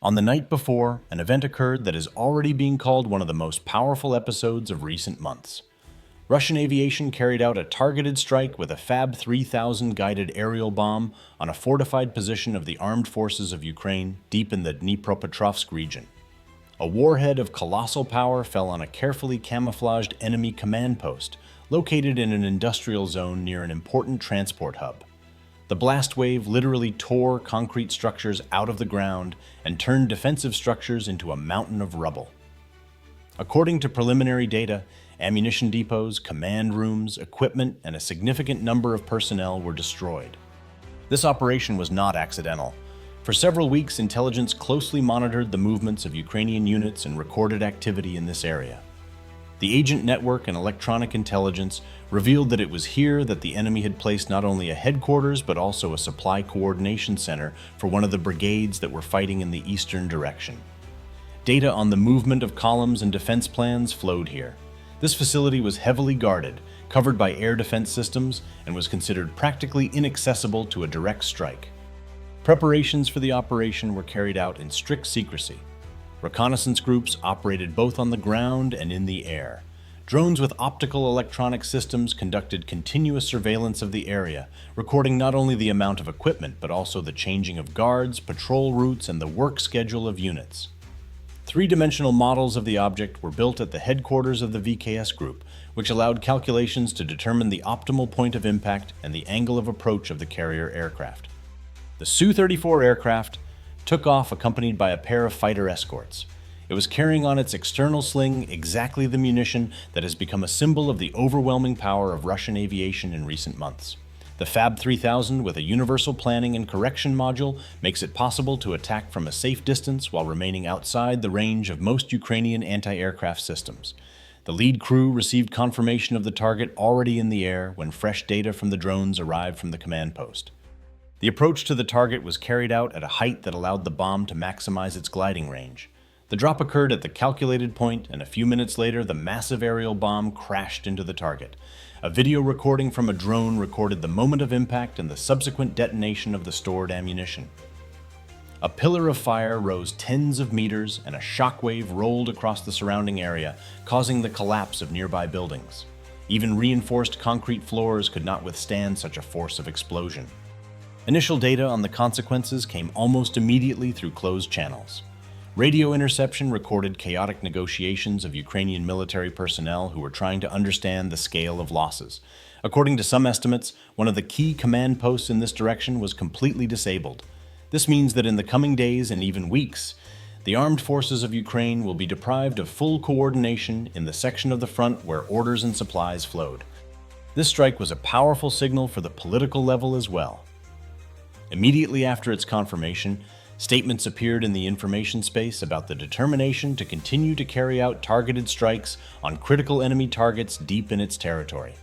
On the night before, an event occurred that is already being called one of the most powerful episodes of recent months. Russian aviation carried out a targeted strike with a Fab 3000 guided aerial bomb on a fortified position of the armed forces of Ukraine deep in the Dnipropetrovsk region. A warhead of colossal power fell on a carefully camouflaged enemy command post located in an industrial zone near an important transport hub. The blast wave literally tore concrete structures out of the ground and turned defensive structures into a mountain of rubble. According to preliminary data, ammunition depots, command rooms, equipment, and a significant number of personnel were destroyed. This operation was not accidental. For several weeks, intelligence closely monitored the movements of Ukrainian units and recorded activity in this area. The agent network and electronic intelligence revealed that it was here that the enemy had placed not only a headquarters but also a supply coordination center for one of the brigades that were fighting in the eastern direction. Data on the movement of columns and defense plans flowed here. This facility was heavily guarded, covered by air defense systems, and was considered practically inaccessible to a direct strike. Preparations for the operation were carried out in strict secrecy. Reconnaissance groups operated both on the ground and in the air. Drones with optical electronic systems conducted continuous surveillance of the area, recording not only the amount of equipment but also the changing of guards, patrol routes, and the work schedule of units. Three-dimensional models of the object were built at the headquarters of the VKS group, which allowed calculations to determine the optimal point of impact and the angle of approach of the carrier aircraft. The Su-34 aircraft took off accompanied by a pair of fighter escorts. It was carrying on its external sling exactly the munition that has become a symbol of the overwhelming power of Russian aviation in recent months. The Fab 3000 with a universal planning and correction module makes it possible to attack from a safe distance while remaining outside the range of most Ukrainian anti-aircraft systems. The lead crew received confirmation of the target already in the air when fresh data from the drones arrived from the command post. The approach to the target was carried out at a height that allowed the bomb to maximize its gliding range. The drop occurred at the calculated point, and a few minutes later, the massive aerial bomb crashed into the target. A video recording from a drone recorded the moment of impact and the subsequent detonation of the stored ammunition. A pillar of fire rose tens of meters, and a shockwave rolled across the surrounding area, causing the collapse of nearby buildings. Even reinforced concrete floors could not withstand such a force of explosion. Initial data on the consequences came almost immediately through closed channels. Radio interception recorded chaotic negotiations of Ukrainian military personnel who were trying to understand the scale of losses. According to some estimates, one of the key command posts in this direction was completely disabled. This means that in the coming days and even weeks, the armed forces of Ukraine will be deprived of full coordination in the section of the front where orders and supplies flowed. This strike was a powerful signal for the political level as well. Immediately after its confirmation, statements appeared in the information space about the determination to continue to carry out targeted strikes on critical enemy targets deep in its territory.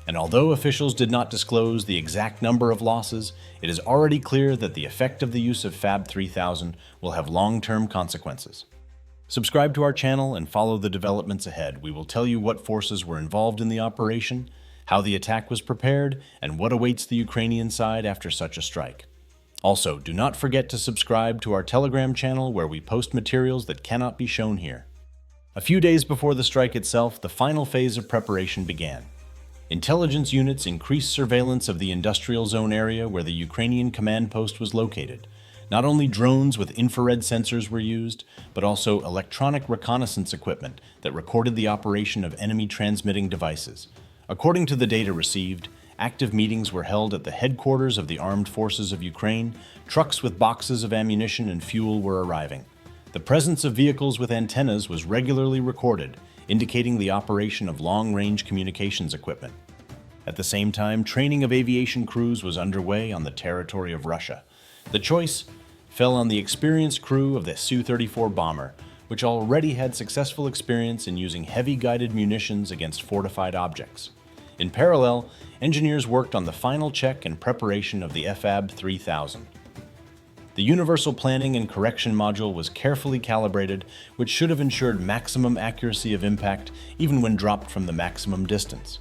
And although officials did not disclose the exact number of losses, it is already clear that the effect of the use of Fab 3000 will have long-term consequences. Subscribe to our channel and follow the developments ahead. We will tell you what forces were involved in the operation, how the attack was prepared, and what awaits the Ukrainian side after such a strike. Also, do not forget to subscribe to our Telegram channel where we post materials that cannot be shown here. A few days before the strike itself, the final phase of preparation began. Intelligence units increased surveillance of the industrial zone area where the Ukrainian command post was located. Not only drones with infrared sensors were used, but also electronic reconnaissance equipment that recorded the operation of enemy transmitting devices. According to the data received, active meetings were held at the headquarters of the Armed Forces of Ukraine. Trucks with boxes of ammunition and fuel were arriving. The presence of vehicles with antennas was regularly recorded, indicating the operation of long-range communications equipment. At the same time, training of aviation crews was underway on the territory of Russia. The choice fell on the experienced crew of the Su-34 bomber, which already had successful experience in using heavy guided munitions against fortified objects. In parallel, engineers worked on the final check and preparation of the Fab 3000. The Universal Planning and Correction module was carefully calibrated, which should have ensured maximum accuracy of impact even when dropped from the maximum distance.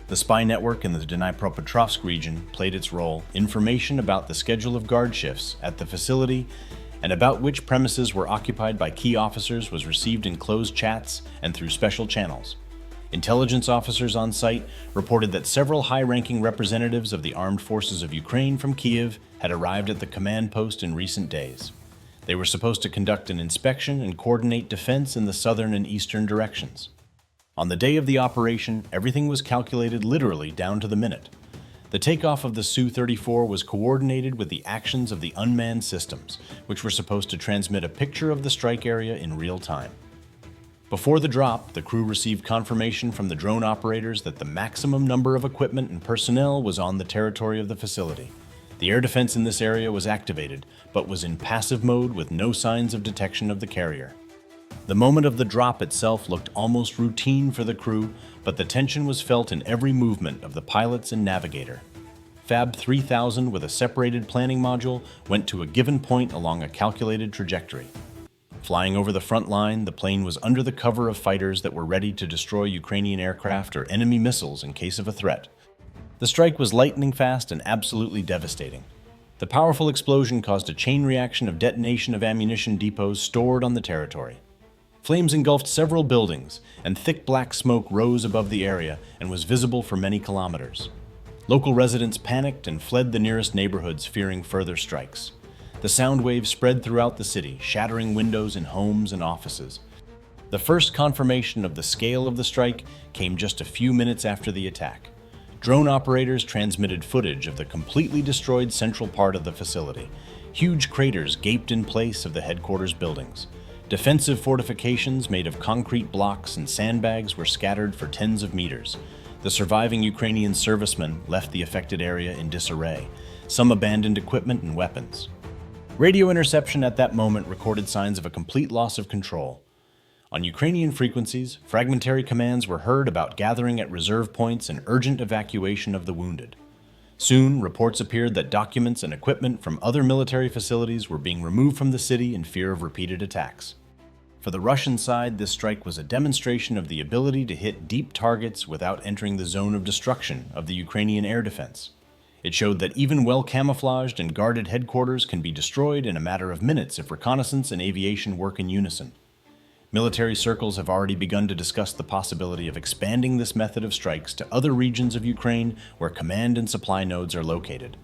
The spy network in the Dnipropetrovsk region played its role. Information about the schedule of guard shifts at the facility and about which premises were occupied by key officers was received in closed chats and through special channels. Intelligence officers on site reported that several high-ranking representatives of the Armed Forces of Ukraine from Kyiv had arrived at the command post in recent days. They were supposed to conduct an inspection and coordinate defense in the southern and eastern directions. On the day of the operation, everything was calculated literally down to the minute. The takeoff of the Su-34 was coordinated with the actions of the unmanned systems, which were supposed to transmit a picture of the strike area in real time. Before the drop, the crew received confirmation from the drone operators that the maximum number of equipment and personnel was on the territory of the facility. The air defense in this area was activated, but was in passive mode with no signs of detection of the carrier. The moment of the drop itself looked almost routine for the crew, but the tension was felt in every movement of the pilots and navigator. Fab 3000 with a separated planning module went to a given point along a calculated trajectory. Flying over the front line, the plane was under the cover of fighters that were ready to destroy Ukrainian aircraft or enemy missiles in case of a threat. The strike was lightning fast and absolutely devastating. The powerful explosion caused a chain reaction of detonation of ammunition depots stored on the territory. Flames engulfed several buildings, and thick black smoke rose above the area and was visible for many kilometers. Local residents panicked and fled the nearest neighborhoods, fearing further strikes. The sound waves spread throughout the city, shattering windows in homes and offices. The first confirmation of the scale of the strike came just a few minutes after the attack. Drone operators transmitted footage of the completely destroyed central part of the facility. Huge craters gaped in place of the headquarters buildings. Defensive fortifications made of concrete blocks and sandbags were scattered for tens of meters. The surviving Ukrainian servicemen left the affected area in disarray. Some abandoned equipment and weapons. Radio interception at that moment recorded signs of a complete loss of control. On Ukrainian frequencies, fragmentary commands were heard about gathering at reserve points and urgent evacuation of the wounded. Soon, reports appeared that documents and equipment from other military facilities were being removed from the city in fear of repeated attacks. For the Russian side, this strike was a demonstration of the ability to hit deep targets without entering the zone of destruction of the Ukrainian air defense. It showed that even well-camouflaged and guarded headquarters can be destroyed in a matter of minutes if reconnaissance and aviation work in unison. Military circles have already begun to discuss the possibility of expanding this method of strikes to other regions of Ukraine where command and supply nodes are located.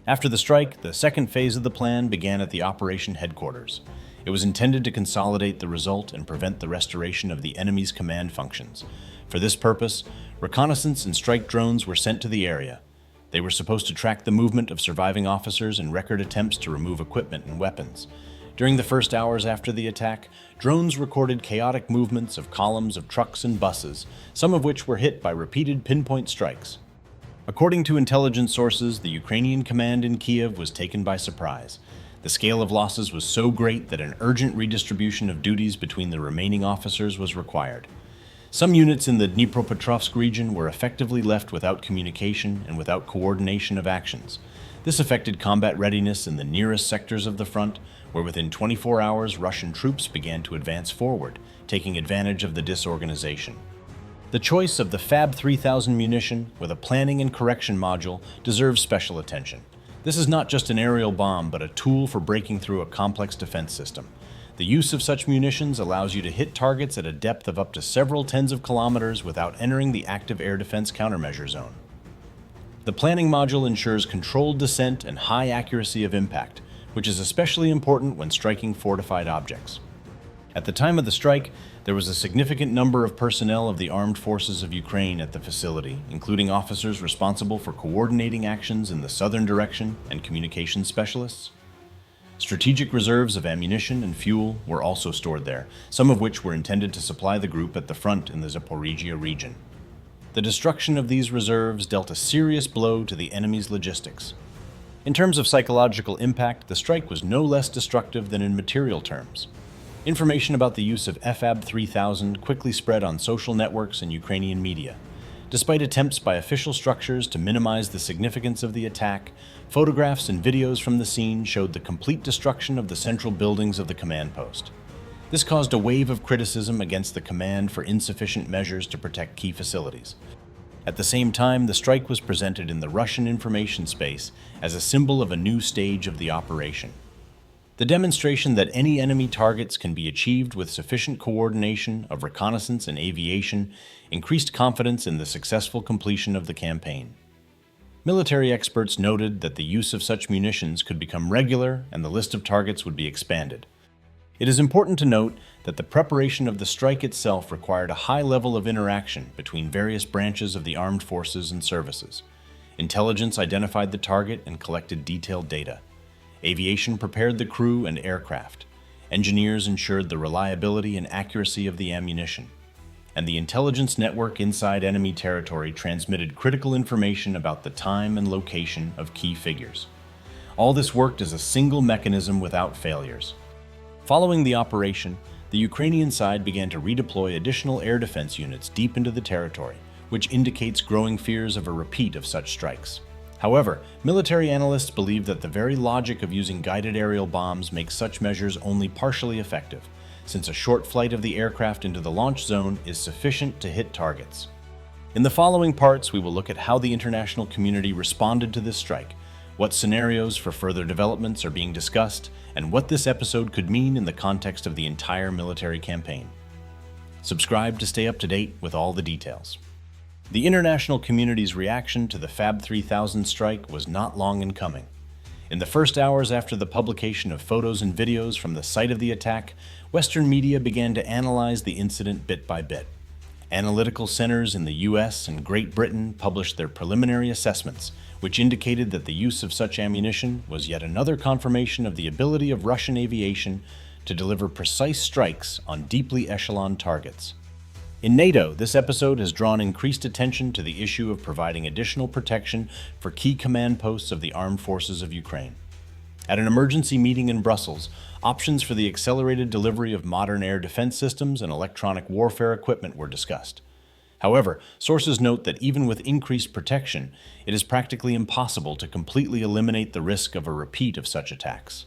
After the strike, the second phase of the plan began at the operation headquarters. It was intended to consolidate the result and prevent the restoration of the enemy's command functions. For this purpose, reconnaissance and strike drones were sent to the area. They were supposed to track the movement of surviving officers and record attempts to remove equipment and weapons. During the first hours after the attack, drones recorded chaotic movements of columns of trucks and buses, some of which were hit by repeated pinpoint strikes. According to intelligence sources, the Ukrainian command in Kyiv was taken by surprise. The scale of losses was so great that an urgent redistribution of duties between the remaining officers was required. Some units in the Dnipropetrovsk region were effectively left without communication and without coordination of actions. This affected combat readiness in the nearest sectors of the front, where within 24 hours Russian troops began to advance forward, taking advantage of the disorganization. The choice of the Fab 3000 munition with a planning and correction module deserves special attention. This is not just an aerial bomb, but a tool for breaking through a complex defense system. The use of such munitions allows you to hit targets at a depth of up to several tens of kilometers without entering the active air defense countermeasure zone. The planning module ensures controlled descent and high accuracy of impact, which is especially important when striking fortified objects. At the time of the strike, there was a significant number of personnel of the Armed Forces of Ukraine at the facility, including officers responsible for coordinating actions in the southern direction and communications specialists. Strategic reserves of ammunition and fuel were also stored there, some of which were intended to supply the group at the front in the Zaporizhia region. The destruction of these reserves dealt a serious blow to the enemy's logistics. In terms of psychological impact, the strike was no less destructive than in material terms. Information about the use of Fab 3000 quickly spread on social networks and Ukrainian media. Despite attempts by official structures to minimize the significance of the attack, photographs and videos from the scene showed the complete destruction of the central buildings of the command post. This caused a wave of criticism against the command for insufficient measures to protect key facilities. At the same time, the strike was presented in the Russian information space as a symbol of a new stage of the operation. The demonstration that any enemy targets can be achieved with sufficient coordination of reconnaissance and aviation increased confidence in the successful completion of the campaign. Military experts noted that the use of such munitions could become regular and the list of targets would be expanded. It is important to note that the preparation of the strike itself required a high level of interaction between various branches of the armed forces and services. Intelligence identified the target and collected detailed data. Aviation prepared the crew and aircraft. Engineers ensured the reliability and accuracy of the ammunition. And the intelligence network inside enemy territory transmitted critical information about the time and location of key figures. All this worked as a single mechanism without failures. Following the operation, the Ukrainian side began to redeploy additional air defense units deep into the territory, which indicates growing fears of a repeat of such strikes. However, military analysts believe that the very logic of using guided aerial bombs makes such measures only partially effective, since a short flight of the aircraft into the launch zone is sufficient to hit targets. In the following parts, we will look at how the international community responded to this strike, what scenarios for further developments are being discussed, and what this episode could mean in the context of the entire military campaign. Subscribe to stay up to date with all the details. The international community's reaction to the FAB 3000 strike was not long in coming. In the first hours after the publication of photos and videos from the site of the attack, Western media began to analyze the incident bit by bit. Analytical centers in the US and Great Britain published their preliminary assessments, which indicated that the use of such ammunition was yet another confirmation of the ability of Russian aviation to deliver precise strikes on deeply echeloned targets. In NATO, this episode has drawn increased attention to the issue of providing additional protection for key command posts of the armed forces of Ukraine. At an emergency meeting in Brussels, options for the accelerated delivery of modern air defense systems and electronic warfare equipment were discussed. However, sources note that even with increased protection, it is practically impossible to completely eliminate the risk of a repeat of such attacks.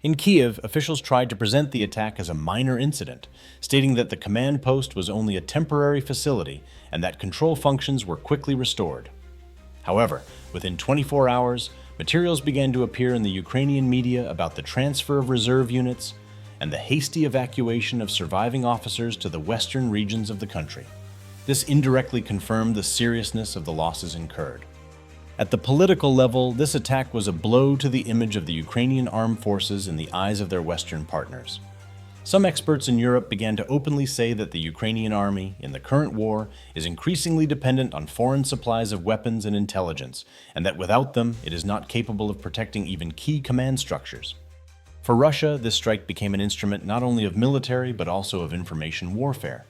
In Kiev, officials tried to present the attack as a minor incident, stating that the command post was only a temporary facility and that control functions were quickly restored. However, within 24 hours, materials began to appear in the Ukrainian media about the transfer of reserve units and the hasty evacuation of surviving officers to the western regions of the country. This indirectly confirmed the seriousness of the losses incurred. At the political level, this attack was a blow to the image of the Ukrainian Armed Forces in the eyes of their Western partners. Some experts in Europe began to openly say that the Ukrainian army, in the current war, is increasingly dependent on foreign supplies of weapons and intelligence, and that without them, it is not capable of protecting even key command structures. For Russia, this strike became an instrument not only of military but also of information warfare.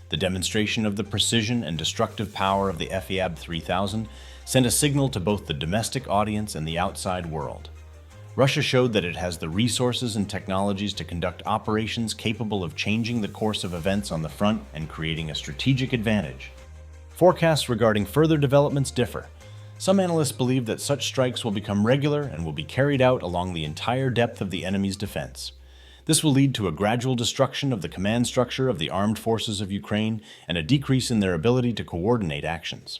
The demonstration of the precision and destructive power of the FAB 3000 sent a signal to both the domestic audience and the outside world. Russia showed that it has the resources and technologies to conduct operations capable of changing the course of events on the front and creating a strategic advantage. Forecasts regarding further developments differ. Some analysts believe that such strikes will become regular and will be carried out along the entire depth of the enemy's defense. This will lead to a gradual destruction of the command structure of the armed forces of Ukraine and a decrease in their ability to coordinate actions.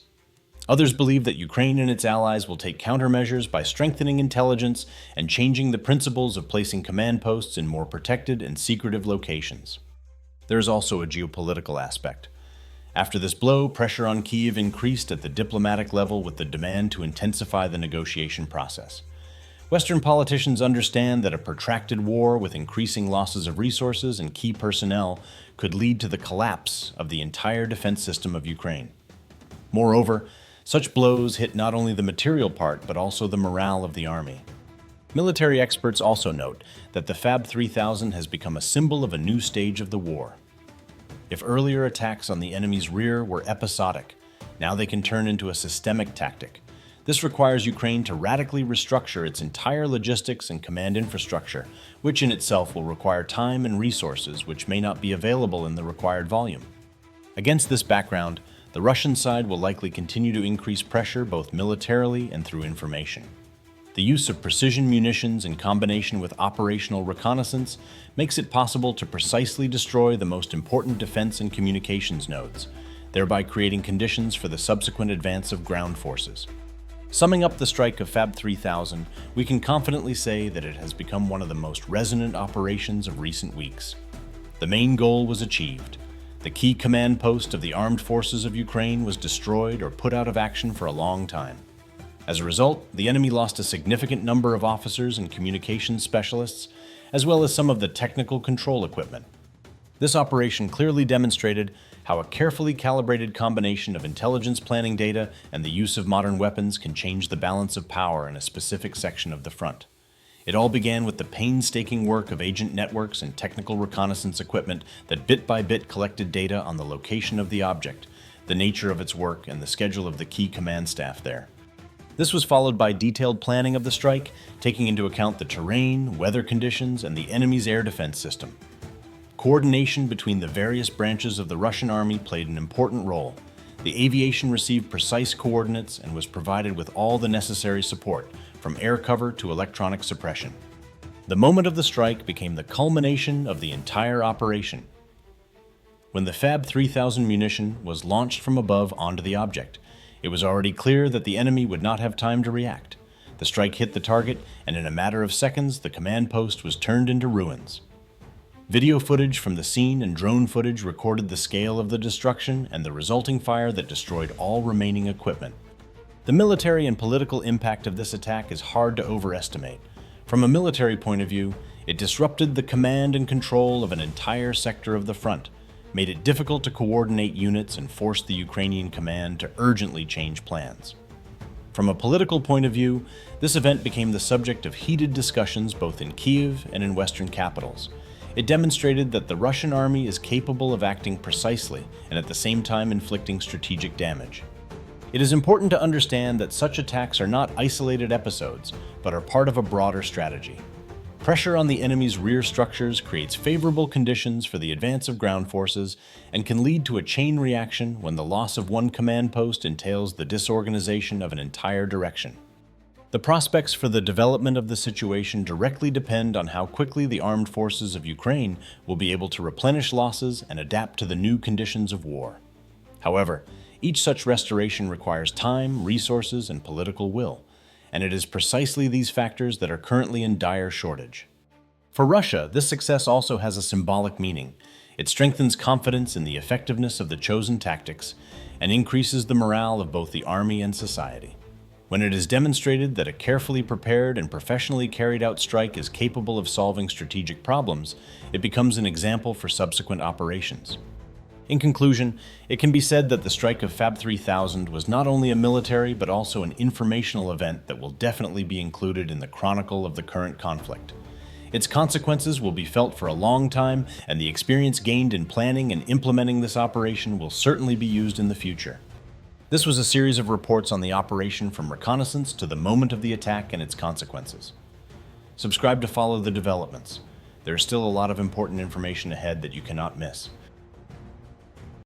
Others believe that Ukraine and its allies will take countermeasures by strengthening intelligence and changing the principles of placing command posts in more protected and secretive locations. There is also a geopolitical aspect. After this blow, pressure on Kyiv increased at the diplomatic level with the demand to intensify the negotiation process. Western politicians understand that a protracted war with increasing losses of resources and key personnel could lead to the collapse of the entire defense system of Ukraine. Moreover, such blows hit not only the material part but also the morale of the army. Military experts also note that the FAB 3000 has become a symbol of a new stage of the war. If earlier attacks on the enemy's rear were episodic, now they can turn into a systemic tactic. This requires Ukraine to radically restructure its entire logistics and command infrastructure, which in itself will require time and resources which may not be available in the required volume. Against this background, the Russian side will likely continue to increase pressure both militarily and through information. The use of precision munitions in combination with operational reconnaissance makes it possible to precisely destroy the most important defense and communications nodes, thereby creating conditions for the subsequent advance of ground forces. Summing up the strike of Fab 3000, we can confidently say that it has become one of the most resonant operations of recent weeks. The main goal was achieved. The key command post of the armed forces of Ukraine was destroyed or put out of action for a long time. As a result, the enemy lost a significant number of officers and communications specialists, as well as some of the technical control equipment. This operation clearly demonstrated how a carefully calibrated combination of intelligence planning data and the use of modern weapons can change the balance of power in a specific section of the front. It all began with the painstaking work of agent networks and technical reconnaissance equipment that bit by bit collected data on the location of the object, the nature of its work, and the schedule of the key command staff there. This was followed by detailed planning of the strike, taking into account the terrain, weather conditions, and the enemy's air defense system. Coordination between the various branches of the Russian army played an important role. The aviation received precise coordinates and was provided with all the necessary support, from air cover to electronic suppression. The moment of the strike became the culmination of the entire operation. When the Fab 3000 munition was launched from above onto the object, it was already clear that the enemy would not have time to react. The strike hit the target, and in a matter of seconds, the command post was turned into ruins. Video footage from the scene and drone footage recorded the scale of the destruction and the resulting fire that destroyed all remaining equipment. The military and political impact of this attack is hard to overestimate. From a military point of view, it disrupted the command and control of an entire sector of the front, made it difficult to coordinate units, and forced the Ukrainian command to urgently change plans. From a political point of view, this event became the subject of heated discussions both in Kyiv and in Western capitals. It demonstrated that the Russian army is capable of acting precisely and at the same time inflicting strategic damage. It is important to understand that such attacks are not isolated episodes, but are part of a broader strategy. Pressure on the enemy's rear structures creates favorable conditions for the advance of ground forces and can lead to a chain reaction when the loss of one command post entails the disorganization of an entire direction. The prospects for the development of the situation directly depend on how quickly the armed forces of Ukraine will be able to replenish losses and adapt to the new conditions of war. However, each such restoration requires time, resources, and political will, and it is precisely these factors that are currently in dire shortage. For Russia, this success also has a symbolic meaning. It strengthens confidence in the effectiveness of the chosen tactics and increases the morale of both the army and society. When it is demonstrated that a carefully prepared and professionally carried out strike is capable of solving strategic problems, it becomes an example for subsequent operations. In conclusion, it can be said that the strike of Fab 3000 was not only a military but also an informational event that will definitely be included in the chronicle of the current conflict. Its consequences will be felt for a long time, and the experience gained in planning and implementing this operation will certainly be used in the future. This was a series of reports on the operation from reconnaissance to the moment of the attack and its consequences. Subscribe to follow the developments. There is still a lot of important information ahead that you cannot miss.